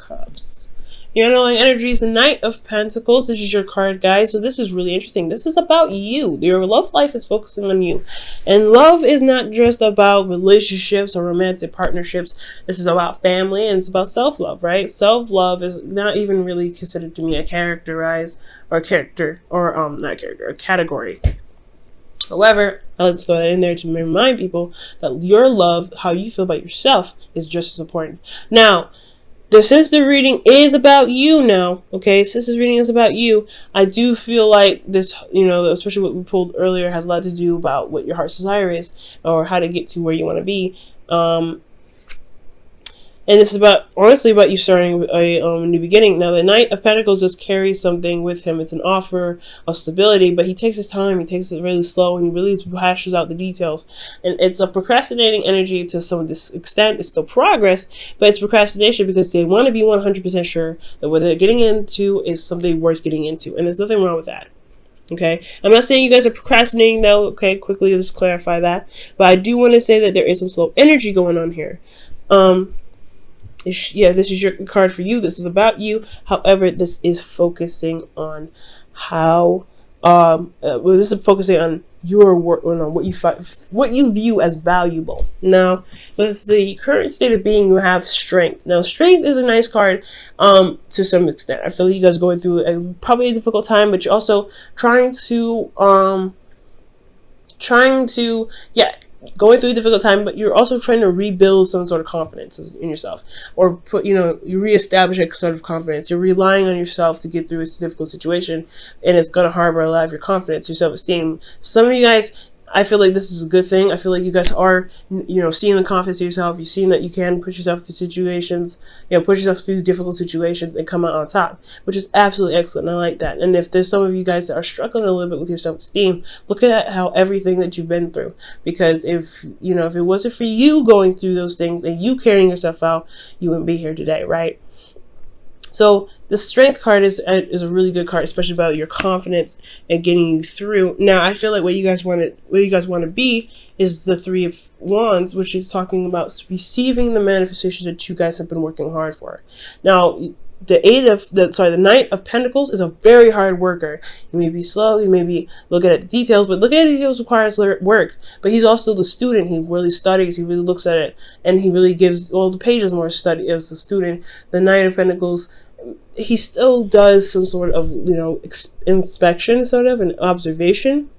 Cups. Your underlying energy is the Knight of Pentacles. This is your card, guys. So this is really interesting. This is about you. Your love life is focusing on you. And love is not just about relationships or romantic partnerships. This is about family and it's about self-love, right? Self-love is not even really considered to be a category. However, I like to throw that in there to remind people that your love, how you feel about yourself, is just as important. Now, since the reading is about you now, okay, since this reading is about you, I do feel like this, especially what we pulled earlier, has a lot to do about what your heart's desire is or how to get to where you want to be. And this is honestly about you starting a new beginning. Now, the Knight of Pentacles just carries something with him. It's an offer of stability, but he takes his time. He takes it really slow, and he really hashes out the details. And it's a procrastinating energy to some extent. It's still progress, but it's procrastination because they want to be 100% sure that what they're getting into is something worth getting into. And there's nothing wrong with that. Okay, I'm not saying you guys are procrastinating though. Okay, quickly, let's clarify that. But I do want to say that there is some slow energy going on here. Yeah, this is your card for you. This is about you. However, this is focusing on how, this is focusing on your work, on what you view as valuable. Now, with the current state of being, you have strength. Now, strength is a nice card, to some extent. I feel like you guys are going through probably a difficult time, but you're also going through a difficult time, but you're also trying to rebuild some sort of confidence in yourself, or you reestablish a sort of confidence. You're relying on yourself to get through a difficult situation, and it's going to harbor a lot of your confidence, your self-esteem. Some of you guys, I feel like this is a good thing. I feel like you guys are, seeing the confidence in yourself. You've seen that you can push yourself through situations, push yourself through difficult situations and come out on top, which is absolutely excellent. I like that. And if there's some of you guys that are struggling a little bit with your self-esteem, look at how everything that you've been through. Because if it wasn't for you going through those things and you carrying yourself out, you wouldn't be here today, right? So the strength card is a really good card, especially about your confidence and getting you through. Now, I feel like what you guys want to be is the Three of Wands, which is talking about receiving the manifestation that you guys have been working hard for. Now, the Knight of Pentacles is a very hard worker. He may be slow, he may be looking at the details, but looking at the details requires work. But he's also the student. He really studies, he really looks at it, and he really gives all the pages more study as a student. The Knight of Pentacles, he still does some sort of, inspection, sort of, an observation,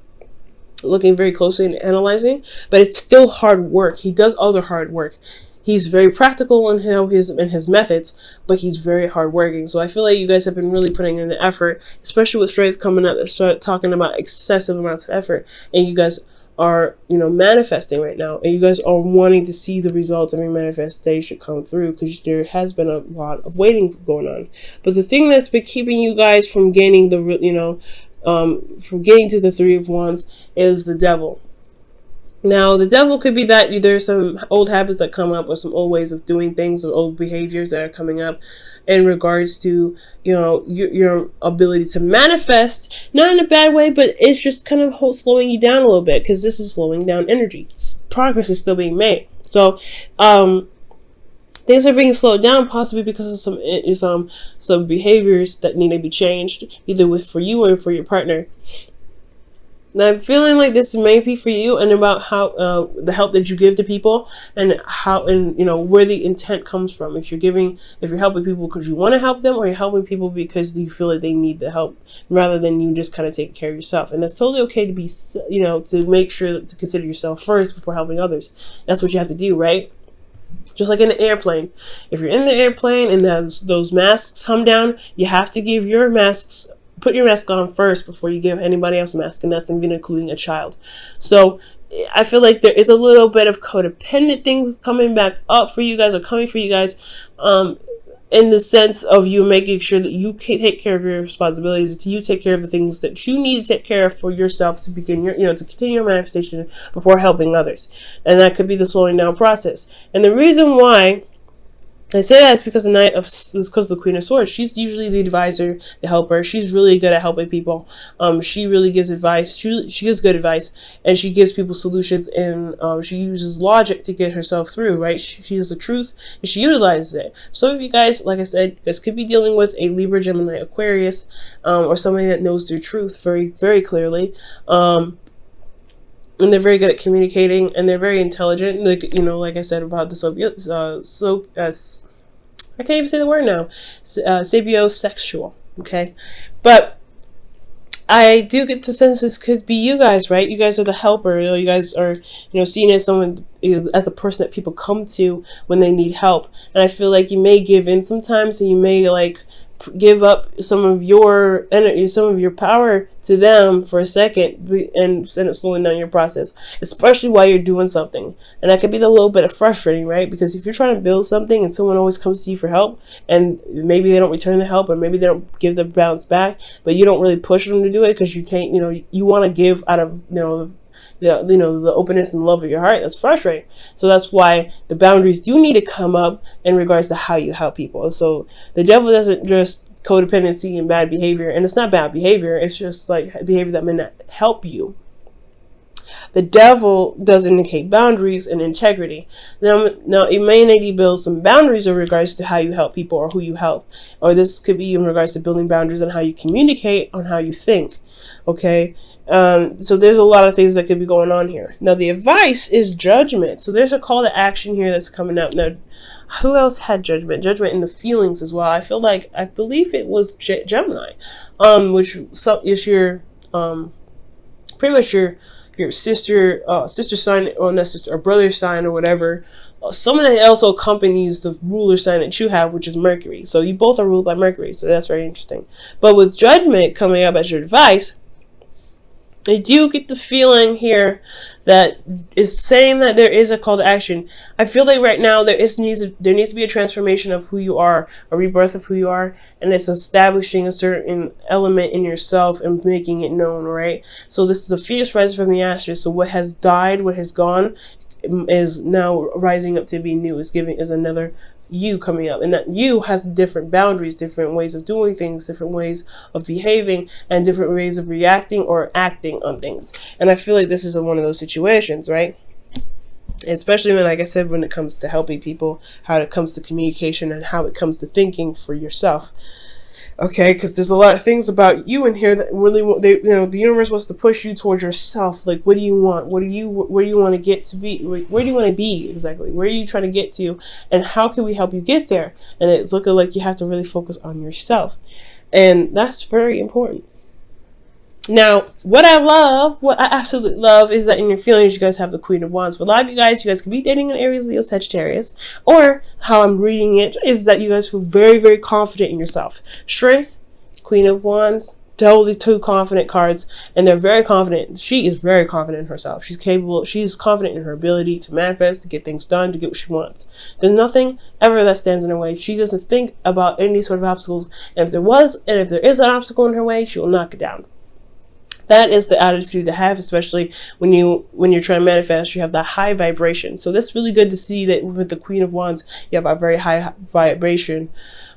looking very closely and analyzing, but it's still hard work. He does other hard work. He's very practical in his methods, but he's very hardworking. So I feel like you guys have been really putting in the effort, especially with strength coming up. Start talking about excessive amounts of effort, and you guys are, manifesting right now, and you guys are wanting to see the results of your manifestation come through, because there has been a lot of waiting going on. But the thing that's been keeping you guys from getting from getting to the Three of Wands is the Devil. Now, the Devil could be that there's some old habits that come up, or some old ways of doing things, or old behaviors that are coming up in regards to, your ability to manifest, not in a bad way, but it's just kind of slowing you down a little bit, because this is slowing down energy. Progress is still being made. So, things are being slowed down, possibly because of some behaviors that need to be changed, either for you or for your partner. Now, I'm feeling like this may be for you, and about how the help that you give to people, and where the intent comes from. If you're helping people because you want to help them, or you're helping people because you feel like they need the help, rather than you just kind of taking care of yourself. And that's totally okay to be, to make sure to consider yourself first before helping others. That's what you have to do, right? Just like in an airplane. If you're in the airplane and those masks come down, you have to put your mask on first before you give anybody else a mask, and that's even including a child. So I feel like there is a little bit of codependent things coming for you guys, in the sense of you making sure that you can take care of your responsibilities, that you take care of the things that you need to take care of for yourself to begin to continue your manifestation before helping others. And that could be the slowing down process. And the reason why I say that it's because because the Queen of Swords. She's usually the advisor, the helper. She's really good at helping people. She really gives advice. She gives good advice, and she gives people solutions. And she uses logic to get herself through. Right? She has the truth, and she utilizes it. Some of you guys, like I said, you guys could be dealing with a Libra, Gemini, Aquarius, or somebody that knows their truth very, very clearly. And they're very good at communicating, and they're very intelligent. Like, like I said about the I can't even say the word now. Sapiosexual. Okay, but I do get the sense this could be you guys, right? You guys are the helper. You guys are, seen as someone, as the person that people come to when they need help. And I feel like you may give in sometimes, and you may like give up some of your energy, some of your power to them for a second, and end up slowing down your process, especially while you're doing something. And that could be a little bit of frustrating, right? Because if you're trying to build something and someone always comes to you for help, and maybe they don't return the help, or maybe they don't give the bounce back, but you don't really push them to do it because you can't, you want to give out of, the openness and love of your heart. That's frustrating. So that's why the boundaries do need to come up in regards to how you help people. So the devil doesn't just codependency and bad behavior, and it's not bad behavior, it's just like behavior that may not help you. The devil does indicate boundaries and integrity. Now it may need to build some boundaries in regards to how you help people or who you help, or this could be in regards to building boundaries on how you communicate, on how you think. Okay. So there's a lot of things that could be going on here. Now the advice is judgment. So there's a call to action here that's coming up. Now, who else had judgment? Judgment in the feelings as well. I believe it was Gemini, which is your, pretty much your sister sign, or not sister, or brother sign, or whatever. Someone that also accompanies the ruler sign that you have, which is Mercury. So you both are ruled by Mercury. So that's very interesting. But with judgment coming up as your advice, I do get the feeling here that is saying that there is a call to action. I feel like right now there needs to be a transformation of who you are, a rebirth of who you are, and it's establishing a certain element in yourself and making it known, right? So this is the fierce rising from the ashes. So what has died, what has gone, is now rising up to be new. Is another you coming up, and that you has different boundaries, different ways of doing things, different ways of behaving, and different ways of reacting or acting on things. And I feel like this is one of those situations, right? Especially when, like I said, when it comes to helping people, how it comes to communication, and how it comes to thinking for yourself. Okay, because there's a lot of things about you in here that really, the universe wants to push you towards yourself. Like, what do you want? Where do you want to get to be? Where do you want to be exactly? Where are you trying to get to? And how can we help you get there? And it's looking like you have to really focus on yourself. And that's very important. Now, what I absolutely love is that in your feelings, you guys have the Queen of Wands. For a lot of you guys could be dating an Aries, Leo, Sagittarius, or how I'm reading it is that you guys feel very, very confident in yourself. Strength, Queen of Wands, totally two confident cards, and they're very confident. She is very confident in herself. She's capable. She's confident in her ability to manifest, to get things done, to get what she wants. There's nothing ever that stands in her way. She doesn't think about any sort of obstacles, and if there is an obstacle in her way, she will knock it down. That is the attitude to have, especially when you're trying to manifest. You have that high vibration. So that's really good to see that with the Queen of Wands, you have a very high vibration.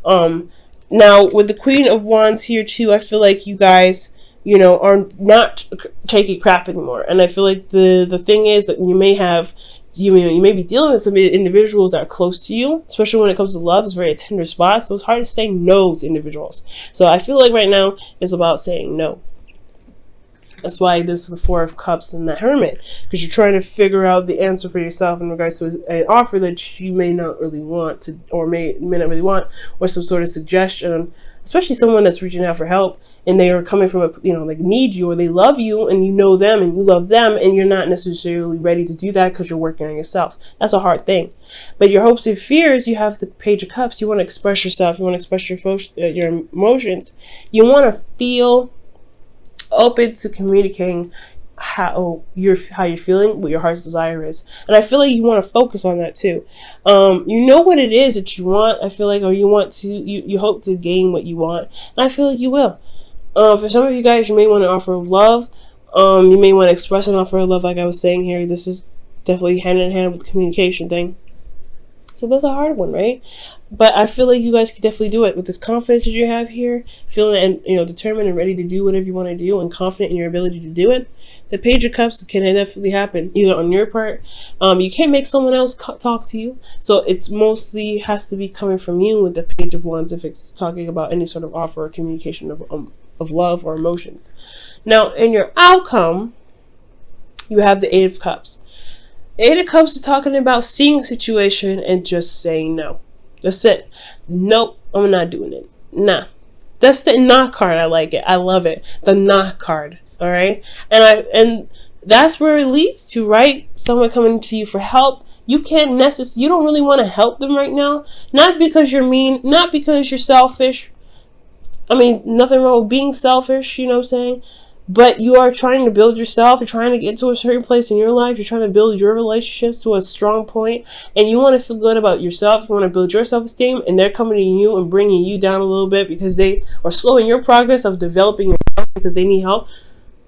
Now with the Queen of Wands here too, I feel like you guys, are not taking crap anymore. And I feel like the thing is that you may be dealing with some individuals that are close to you, especially when it comes to love. It's very a tender spot, so it's hard to say no to individuals. So I feel like right now it's about saying no. That's why this is the Four of Cups and the Hermit, because you're trying to figure out the answer for yourself in regards to an offer that you may not really want to, or may not really want, or some sort of suggestion, especially someone that's reaching out for help and they are coming from need you, or they love you and you know them and you love them, and you're not necessarily ready to do that because you're working on yourself. That's a hard thing. But your hopes and fears, you have the Page of Cups. You want to express yourself. You want to express your emotions. You want to feel open to communicating how you're feeling, what your heart's desire is. And I feel like you want to focus on that too. You know what it is that you want, I feel like, or you hope to gain what you want. And I feel like you will. For some of you guys, you may want to offer love. You may want to express an offer of love, like I was saying here. This is definitely hand in hand with the communication thing. So that's a hard one, right? But I feel like you guys can definitely do it with this confidence that you have here, feeling and determined and ready to do whatever you want to do, and confident in your ability to do it. The Page of Cups can definitely happen either on your part. You can't make someone else talk to you, so it's mostly has to be coming from you with the Page of Wands if it's talking about any sort of offer or communication of love or emotions. Now, in your outcome, you have the Eight of Cups. The Eight of Cups is talking about seeing a situation and just saying no. That's it. Nope, I'm not doing it. Nah. That's the not card. I like it. I love it. The not card. All right. And that's where it leads to, right? Someone coming to you for help. You can't you don't really want to help them right now. Not because you're mean, not because you're selfish. I mean, nothing wrong with being selfish, you know what I'm saying? But you are trying to build yourself. You're trying to get to a certain place in your life. You're trying to build your relationships to a strong point. And you want to feel good about yourself. You want to build your self-esteem. And they're coming to you and bringing you down a little bit because they are slowing your progress of developing yourself because they need help.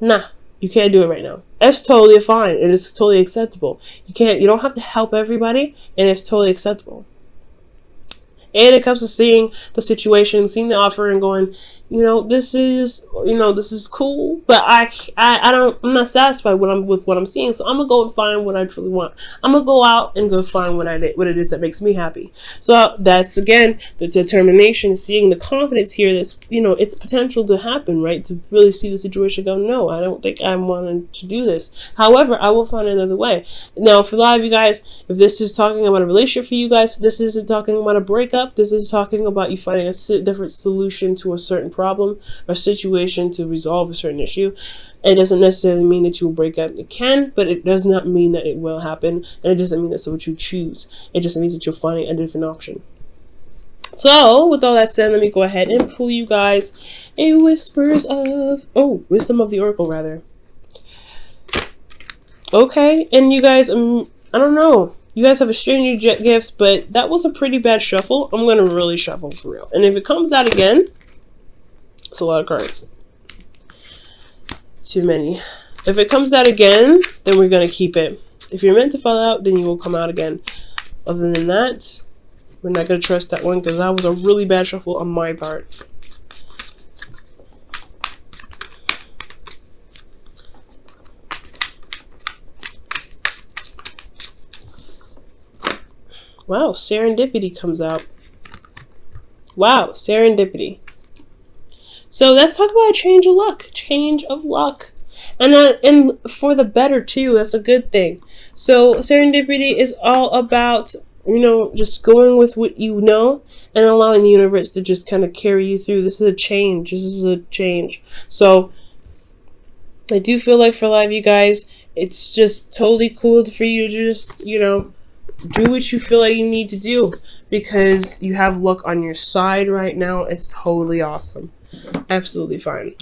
Nah, you can't do it right now. That's totally fine. It is totally acceptable. You don't have to help everybody. And it's totally acceptable. And it comes to seeing the situation, seeing the offer, and going, this is cool, but I'm not satisfied with what I'm seeing. So I'm gonna go and find what I truly want. I'm gonna go out and go find what it is that makes me happy. So that's again the determination, seeing the confidence here. That's it's potential to happen, right? To really see the situation, go, no, I don't think I'm wanting to do this. However, I will find another way. Now, for a lot of you guys, if this is talking about a relationship for you guys, this isn't talking about a breakup. This is talking about you finding a different solution to a certain problem or situation to resolve a certain issue. It doesn't necessarily mean that you will break up. It can, but it does not mean that it will happen, and it doesn't mean that's what you choose. It just means that you're finding a different option. So, with all that said, let me go ahead and pull you guys a wisdom of the oracle, rather. Okay, and you guys, I don't know. You guys have exchanged your gifts, but that was a pretty bad shuffle. I'm going to really shuffle for real. And if it comes out again, it's a lot of cards. Too many. If it comes out again, then we're going to keep it. If you're meant to fall out, then you will come out again. Other than that, we're not going to trust that one because that was a really bad shuffle on my part. Wow, serendipity comes out. Wow, serendipity. So let's talk about a change of luck. Change of luck. And for the better too. That's a good thing. So serendipity is all about, just going with what you know and allowing the universe to just kind of carry you through. This is a change. This is a change. So I do feel like for a lot of you guys, it's just totally cool for you to just, do what you feel like you need to do because you have luck on your side right now. It's totally awesome. Absolutely fine.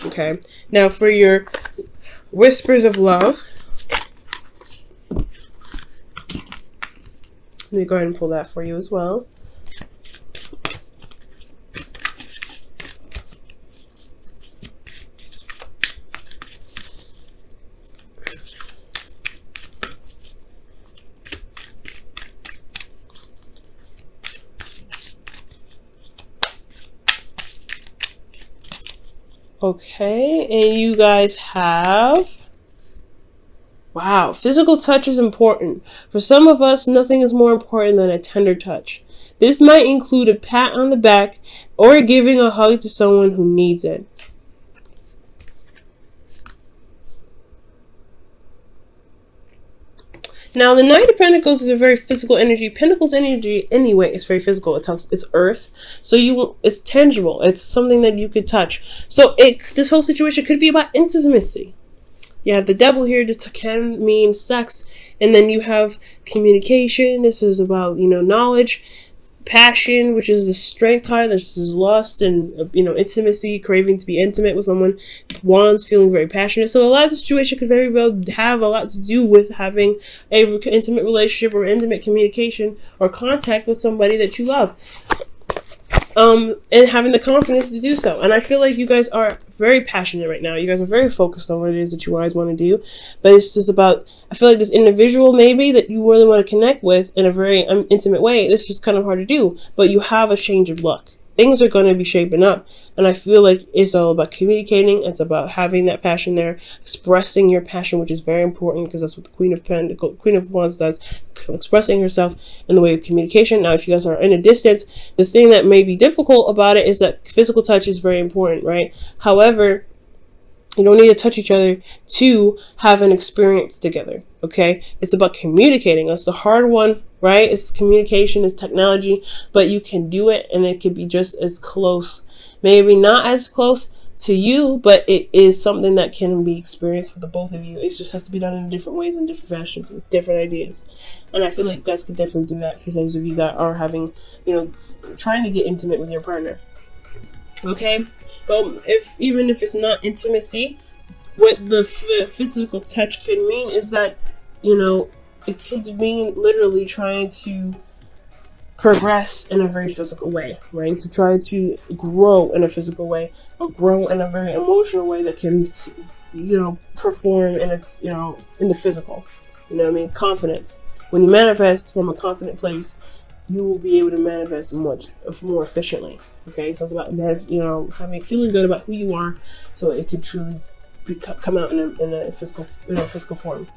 Okay. Now for your whispers of love. Let me go ahead and pull that for you as well. Okay, and you guys have, wow, physical touch is important. For some of us, nothing is more important than a tender touch. This might include a pat on the back or giving a hug to someone who needs it. Now, the Knight of Pentacles is a very physical energy. Pentacles energy, anyway, is very physical. It's earth, so it's tangible. It's something that you could touch. So this whole situation could be about intimacy. You have the Devil here. This can mean sex, and then you have communication. This is about knowledge, passion, which is the Strength card. This is lust and intimacy, craving to be intimate with someone. Wands, feeling very passionate. So a lot of the situation could very well have a lot to do with having a intimate relationship or intimate communication or contact with somebody that you love. And having the confidence to do so. And I feel like you guys are very passionate right now. You guys are very focused on what it is that you guys want to do, but it's just about, I feel like this individual maybe that you really want to connect with in a very intimate way, it's just kind of hard to do, but you have a change of luck. Things are going to be shaping up, and I feel like it's all about communicating. It's about having that passion there, expressing your passion, which is very important because that's what the Queen of Wands does, expressing herself in the way of communication. Now, if you guys are in a distance, the thing that may be difficult about it is that physical touch is very important, right? However, you don't need to touch each other to have an experience together, okay? It's about communicating. That's the hard one, right? It's communication, it's technology, but you can do it, and it can be just as close. Maybe not as close to you, but it is something that can be experienced for the both of you. It just has to be done in different ways and different fashions with different ideas. And I feel like you guys can definitely do that for those of you that are having, trying to get intimate with your partner. Okay? Well, even if it's not intimacy, what the physical touch could mean is that, it could mean literally trying to progress in a very physical way, right? To try to grow in a physical way, or grow in a very emotional way that can, perform in its, in the physical. Confidence. When you manifest from a confident place, you will be able to manifest much more efficiently. Okay, so it's about feeling good about who you are, so it can truly come out in a physical form.